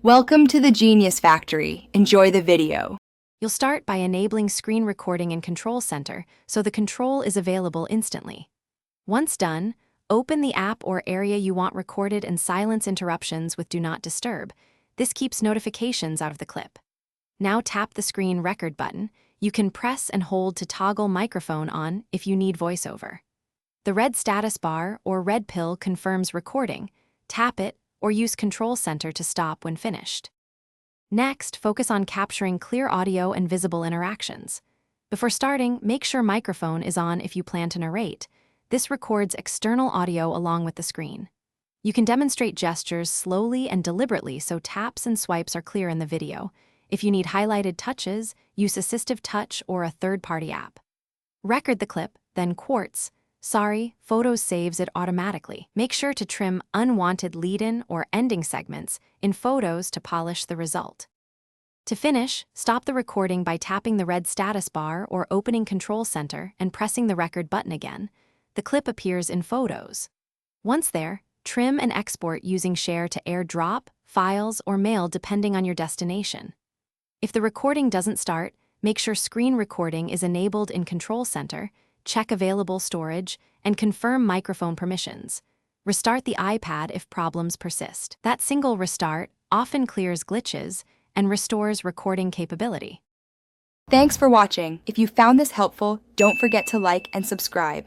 Welcome to the Genius Factory. Enjoy the video. You'll start by enabling screen recording in Control Center so the control is available instantly. Once done, open the app or area you want recorded and silence interruptions with Do Not Disturb. This keeps notifications out of the clip. Now tap the Screen Record button. You can press and hold to toggle microphone on if you need voiceover. The red status bar or red pill confirms recording. Tap it or use Control Center to stop when finished. Next, focus on capturing clear audio and visible interactions. Before starting, make sure microphone is on if you plan to narrate. This records external audio along with the screen. You can demonstrate gestures slowly and deliberately so taps and swipes are clear in the video. If you need highlighted touches, use Assistive Touch or a third-party app. Record the clip, then Quartz. Photos saves it automatically. Make sure to trim unwanted lead-in or ending segments in Photos to polish the result. To finish, stop the recording by tapping the red status bar or opening Control Center and pressing the record button again. The clip appears in Photos. Once there, trim and export using Share to AirDrop, Files, or Mail depending on your destination. If the recording doesn't start, make sure screen recording is enabled in Control Center, check available storage, and confirm microphone permissions. Restart the iPad if problems persist. That single restart often clears glitches and restores recording capability. Thanks for watching. If you found this helpful, don't forget to like and subscribe.